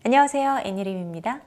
안녕하세요, 애니림입니다.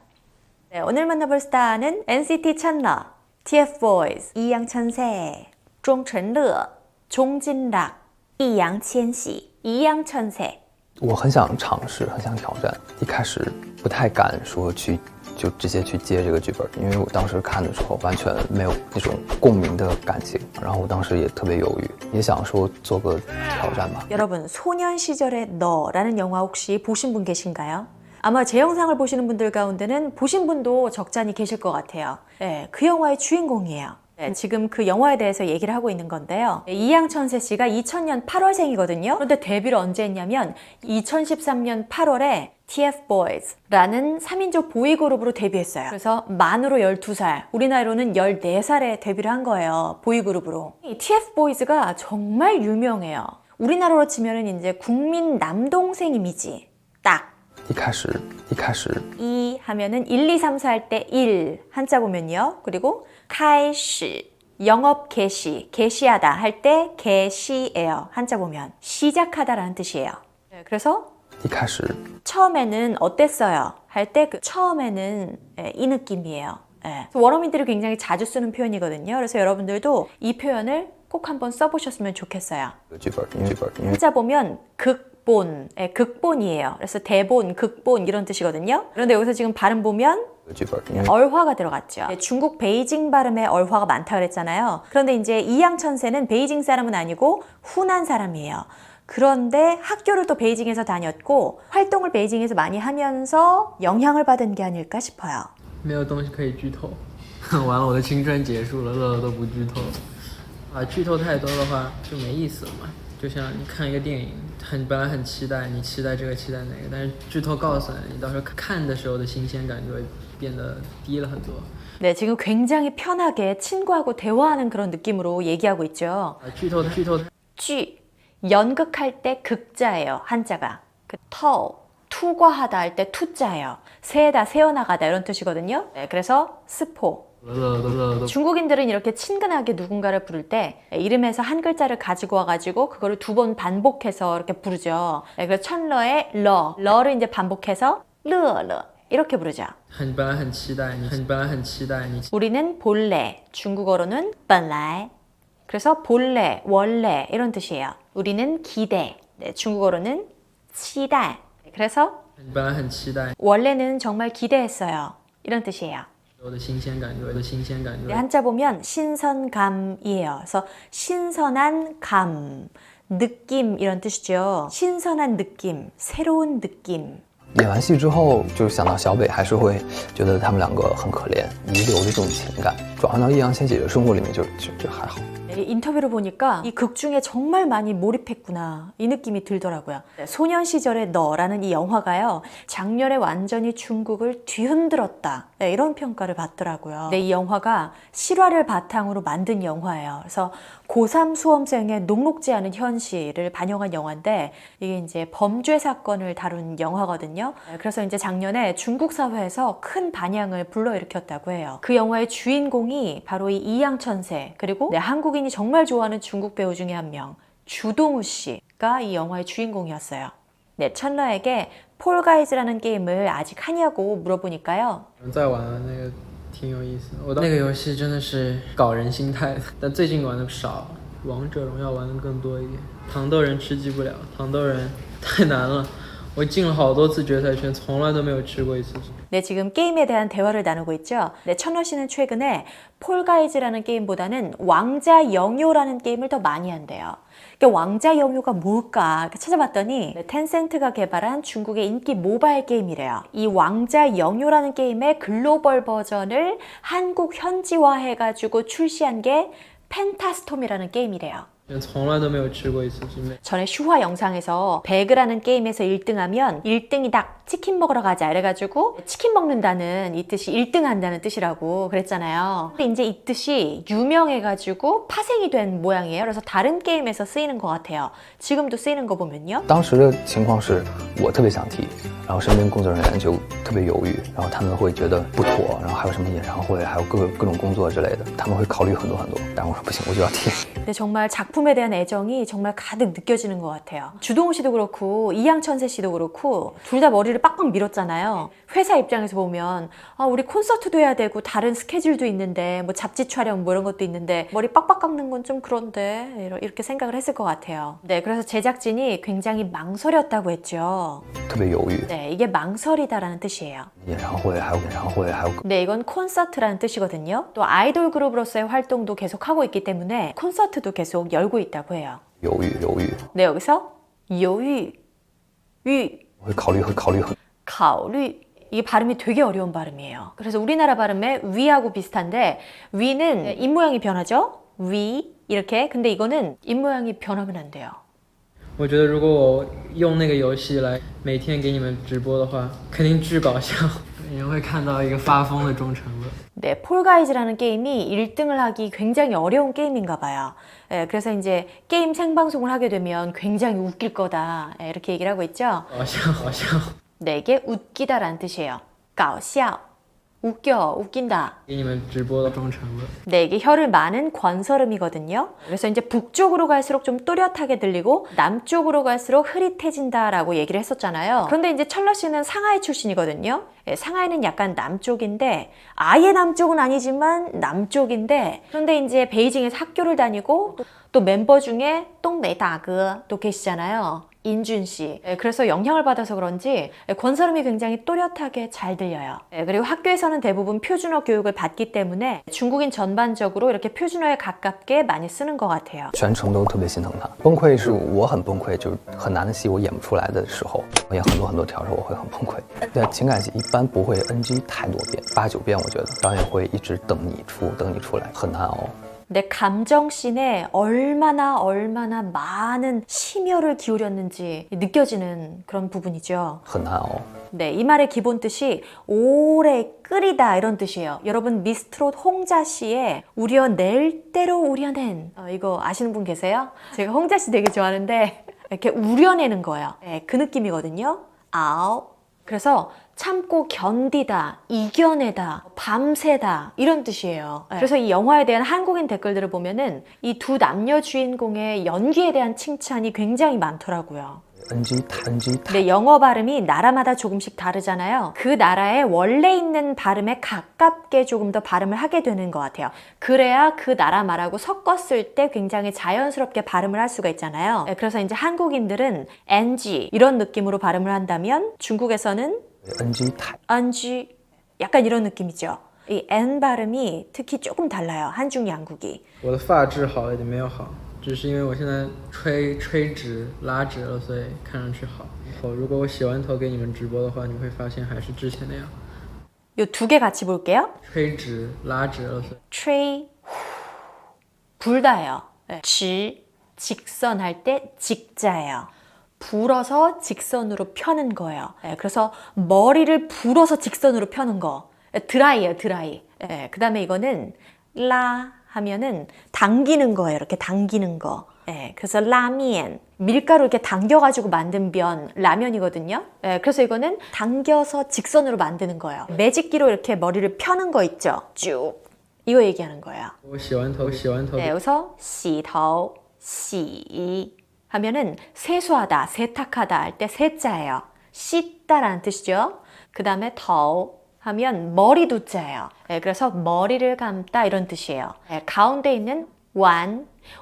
네, 오늘 만나볼 스타는 NCT 천러, TFBOYS, 이양천세, 종천러, 종진락, 이양千玺, 이양천세。我很想尝试，很想挑战。一开始不太敢说就直接去接这个剧本，因为我当时看的时候完全没有那种共鸣的感情，然后我当时也特别犹豫，也想说做个挑战吧。 여러분, 소년 시절의 너라는 영화 혹시 보신 분 계신가요? 아마 제 영상을 보시는 분들 가운데는 보신 분도 적잖이 계실 것 같아요. 네, 그 영화의 주인공이에요. 네, 지금 그 영화에 대해서 얘기를 하고 있는 건데요. 이양천세 씨가 2000년 8월생이거든요. 그런데 데뷔를 언제 했냐면 2013년 8월에 TFBOYS라는 3인조 보이그룹으로 데뷔했어요. 그래서 만으로 12살, 우리 나이로는 14살에 데뷔를 한 거예요. 보이그룹으로. 이 TFBOYS가 정말 유명해요. 우리나라로 치면은 이제 국민 남동생 이미지. 딱. 一开始 이 하면은 1, 2, 3, 4 할 때 1 한자 보면요. 그리고 开始 영업 개시, 개시하다 할 때 개시예요. 한자 보면 시작하다라는 뜻이에요. 네, 그래서 一开始 처음에는 어땠어요? 할 때 그 처음에는 이 느낌이에요. 예. 원어민들이 굉장히 자주 쓰는 표현이거든요. 그래서 여러분들도 이 표현을 꼭 한번 써보셨으면 좋겠어요. 剧本，因为 한자 보면 극본, 극본이에요. 그래서 대본, 극본 이런 뜻이거든요. 그런데 여기서 지금 발음 보면 剧本，因为 얼화가 들어갔죠. 중국 베이징 발음에 얼화가 많다 그랬잖아요. 그런데 이제 이양천세는 베이징 사람은 아니고 후난 사람이에요. 그런데 학교를 또 베이징에서 다녔고 활동을 베이징에서 많이 하면서 영향을 받은 게 아닐까 싶어요. 没有东西可以剧透，完了，我的青春结束了，乐乐都不剧透了。啊，剧透太多的话就没意思了嘛。就像你看一个电影，本来很期待，你期待这个期待那个，但是剧透告诉你，你到时候看的时候的新鲜感就会变得低了很多。 네, 지금 굉장히 편하게 친구하고 대화하는 그런 느낌으로 얘기하고 있죠. 剧透， 쥐, 연극할 때 극자예요. 한자가. 그 투과하다 할 때 투자예요. 새다, 새어나가다 이런 뜻이거든요. 네, 그래서 스포. 乐乐都 중국인들은 이렇게 친근하게 누군가를 부를 때 이름에서 한 글자를 가지고 와가지고 그거를 2번 반복해서 이렇게 부르죠. 네, 그래서 천러의 러를 이제 반복해서 르러 이렇게 부르죠. 本来很期待你，本来很期待你。 우리는 본래, 중국어로는 本来. 그래서 본래, 원래 이런 뜻이에요. 우리는 기대, 네, 중국어로는 期待. 그래서 本来很期待， 원래는 정말 기대했어요. 이런 뜻이에요. 我的新鲜感就会，新鲜感就 네, 会。 한자 보면 신선감이에요. 그래서 신선한 감, 느낌 이런 뜻이죠. 신선한 느낌, 새로운 느낌. 演完戏之后，就想到小北，还是会觉得他们两个很可怜，遗留的这种情感转换到易烊千玺的生活里面就还好。 네, 인터뷰를 보니까 이 극 중에 정말 많이 몰입했구나 이 느낌이 들더라고요. 네, 소년 시절의 너라는 이 영화가요 작년에 완전히 중국을 뒤흔들었다 네, 이런 평가를 받더라고요. 네, 이 영화가 실화를 바탕으로 만든 영화예요. 그래서 고3 수험생의 녹록지 않은 현실을 반영한 영화인데 이게 이제 범죄 사건을 다룬 영화거든요. 네, 그래서 이제 작년에 중국 사회에서 큰 반향을 불러일으켰다고 해요. 그 영화의 주인공이 바로 이 이양천세 그리고 네, 한국인이 정말 좋아하는 중국 배우 중에 한 명 주동우 씨가 이 영화의 주인공이었어요. 네, 천러에게 폴가이즈라는 게임을 아직 하냐고 물어보니까요. 再玩了那个挺有意思的，那个游戏真的是搞人心态的，但最近玩的少，王者荣耀玩的更多一点。糖豆人吃鸡不了，糖豆人太难了，我进了好多次决赛圈，从来都没有吃过一次。 네, 지금 게임에 대한 대화를 나누고 있죠. 네, 천러 씨는 최근에 폴가이즈라는 게임보다는 왕자 영요라는 게임을 더 많이 한대요. 그러니까 왕자 영요가 뭘까 찾아봤더니 네, 텐센트가 개발한 중국의 인기 모바일 게임이래요. 이 왕자 영요라는 게임의 글로벌 버전을 한국 현지화해가지고 출시한 게 펜타스톰이라는 게임이래요. 从来都没有吃过一次鸡妹。 전에 슈화 영상에서 배그라는 게임에서 1등하면 1등이 딱 치킨 먹으러 가자 이래가지고 치킨 먹는다는 이 뜻이 1등 한다는 뜻이라고 그랬잖아요. 근데 이제 이 뜻이 유명해가지고 파생이 된 모양이에요. 그래서 다른 게임에서 쓰이는 것 같아요. 지금도 쓰이는 거 보면요. 当时的情况是我特别想踢，然后身边工作人员就特别犹豫，然后他们会觉得不妥，然后还有什么演唱会，还有各种工作之类的，他们会考虑很多很多。但我说不行，我就要听。 근데 정말 작품에 대한 애정이 정말 가득 느껴지는 것 같아요. 주동호 씨도 그렇고 이양천세 씨도 그렇고 둘 다 머리를 빡빡 밀었잖아요. 회사 입장에서 보면 아, 우리 콘서트도 해야 되고 다른 스케줄도 있는데 뭐 잡지 촬영 뭐 이런 것도 있는데 머리 빡빡 깎는 건 좀 그런데 이렇게 생각을 했을 것 같아요. 네, 그래서 제작진이 굉장히 망설였다고 했죠. 特别犹豫。 네, 이게 망설이다라는 뜻이에요. 演唱会还有演唱会，还有 네, 이건 콘서트라는 뜻이거든요. 또 아이돌 그룹으로서의 활동도 계속 하고 있기 때문에 콘서트도 계속 열고 있다고 해요. 犹豫犹豫， 네, 여기서 犹豫, 豫,会考虑很。 考虑 이게 발음이 되게 어려운 발음이에요. 그래서 우리나라 발음의 위하고 비슷한데 위는 입 모양이 변하죠? 위 이렇게. 근데 이거는 입 모양이 변하면 안 돼요. 我觉得如果我用那个游戏来每天给你们直播的话，肯定巨搞笑，你会看到一个发疯的忠诚乐。 네, 폴가이즈라는 게임이 1등을 하기 굉장히 어려운 게임인가 봐요. 예, 그래서 이제 게임 생방송을 하게 되면 굉장히 웃길 거다. 예, 이렇게 얘기를 하고 있죠. 搞笑，搞笑。 네, 이게 웃기다라는 뜻이에요. 搞笑, 웃겨, 웃긴다. 给你们直播的忠诚乐。 네, 이게 혀를 많은 권설음이거든요. 그래서 이제 북쪽으로 갈수록 좀 또렷하게 들리고 남쪽으로 갈수록 흐릿해진다라고 얘기를 했었잖아요. 그런데 이제 철러 씨는 상하이 출신이거든요. 예, 상하이는 약간 남쪽인데 아예 남쪽은 아니지만 남쪽인데 그런데 이제 베이징에서 학교를 다니고 또 멤버 중에 똥메다그 또 계시잖아요. 인준 씨. 예, 그래서 영향을 받아서 그런지 권설음이 굉장히 또렷하게 잘 들려요. 예, 그리고 학교에서는 대부분 표준어 교육을 받기 때문에 중국인 전반적으로 이렇게 표준어에 가깝게 많이 쓰는 것 같아요. 全程都特别心疼他，崩溃是我很崩溃，就是很难的戏我演不出来的时候，我演很多条的时候我会很崩溃。对情感戏一般不会 NG 太多遍，8、9遍我觉得导演会一直等你出来，很难熬。 내 감정씬에 얼마나 많은 심혈을 기울였는지 느껴지는 그런 부분이죠. 很难熬。 네, 이 말의 기본 뜻이 오래 끓이다 이런 뜻이에요. 여러분 미스트롯 홍자 씨의 우려낼 대로 우려낸 이거 아시는 분 계세요? 제가 홍자 씨 되게 좋아하는데 이렇게 우려내는 거예요. 네, 그 느낌이거든요. 아우. 그래서 참고 견디다, 이겨내다, 밤새다 이런 뜻이에요. 그래서 이 영화에 대한 한국인 댓글들을 보면은 이 두 남녀 주인공의 연기에 대한 칭찬이 굉장히 많더라고요. NG 근데 영어 발음이 나라마다 조금씩 다르잖아요. 그 나라의 원래 있는 발음에 가깝게 조금 더 발음을 하게 되는 것 같아요. 그래야 그 나라 말하고 섞었을 때 굉장히 자연스럽게 발음을 할 수가 있잖아요. 그래서 이제 한국인들은 NG 이런 느낌으로 발음을 한다면 중국에서는 NG 약간 이런 느낌이죠. 이 N 발음이 특히 조금 달라요. 한중 양국이. 我的发质好了一点没有好，只是因为我现在吹直拉直了，所以看上去好。如果我洗完头给你们直播的话，你会发现还是之前那样。 요 두 개 같이 볼게요. 吹直拉直了，所以 吹 불다예요. 네. 지 직선할 때 직자예요. 불어서 직선으로 펴는 거예요. 네, 그래서 머리를 불어서 직선으로 펴는 거. 드라이예요, 드라이. 네, 그 다음에 이거는 라 하면은 당기는 거예요. 이렇게 당기는 거. 네, 그래서 라면. 밀가루 이렇게 당겨가지고 만든 면, 라면이거든요. 네, 그래서 이거는 당겨서 직선으로 만드는 거예요. 매직기로 이렇게 머리를 펴는 거 있죠. 쭉. 이거 얘기하는 거예요. 我洗完头 네, 여기서 洗头, 洗 하면은 세수하다, 세탁하다 할 때 세자예요. 씻다라는 뜻이죠. 그 다음에 더 하면 머리 두자예요. 네, 그래서 머리를 감다 이런 뜻이에요. 네, 가운데 있는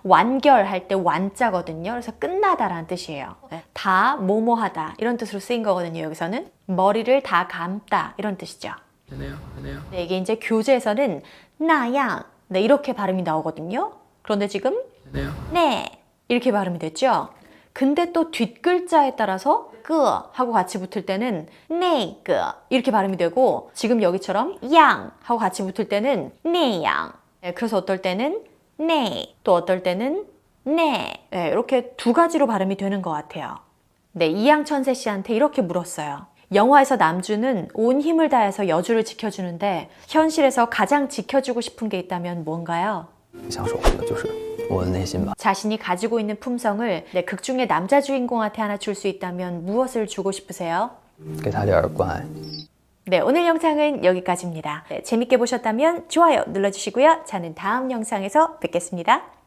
완결할 때 완자거든요. 그래서 끝나다라는 뜻이에요. 네, 다 뭐뭐하다 이런 뜻으로 쓰인 거거든요. 여기서는 머리를 다 감다 이런 뜻이죠. 那样。 네, 이게 이제 교재에서는 나양 네, 이렇게 발음이 나오거든요. 그런데 지금 那样。 네 이렇게 발음이 됐죠. 근데 또 뒷글자에 따라서 그 하고 같이 붙을 때는 네그 이렇게 발음이 되고 지금 여기처럼 양 하고 같이 붙을 때는 네양. 네, 그래서 어떨 때는 네, 또 어떨 때는 네. 네, 이렇게 두 가지로 발음이 되는 것 같아요. 네, 이양천세 씨한테 이렇게 물었어요. 영화에서 남주는 온 힘을 다해서 여주를 지켜주는데 현실에서 가장 지켜주고 싶은 게 있다면 뭔가요? 想守护的就是我的内心吧。 자신이 가지고 있는 품성을 네, 극 중에 남자 주인공한테 하나 줄 수 있다면 무엇을 주고 싶으세요? 给他点关爱。 네, 오늘 영상은 여기까지입니다. 네, 재밌게 보셨다면 좋아요 눌러주시고요. 저는 다음 영상에서 뵙겠습니다.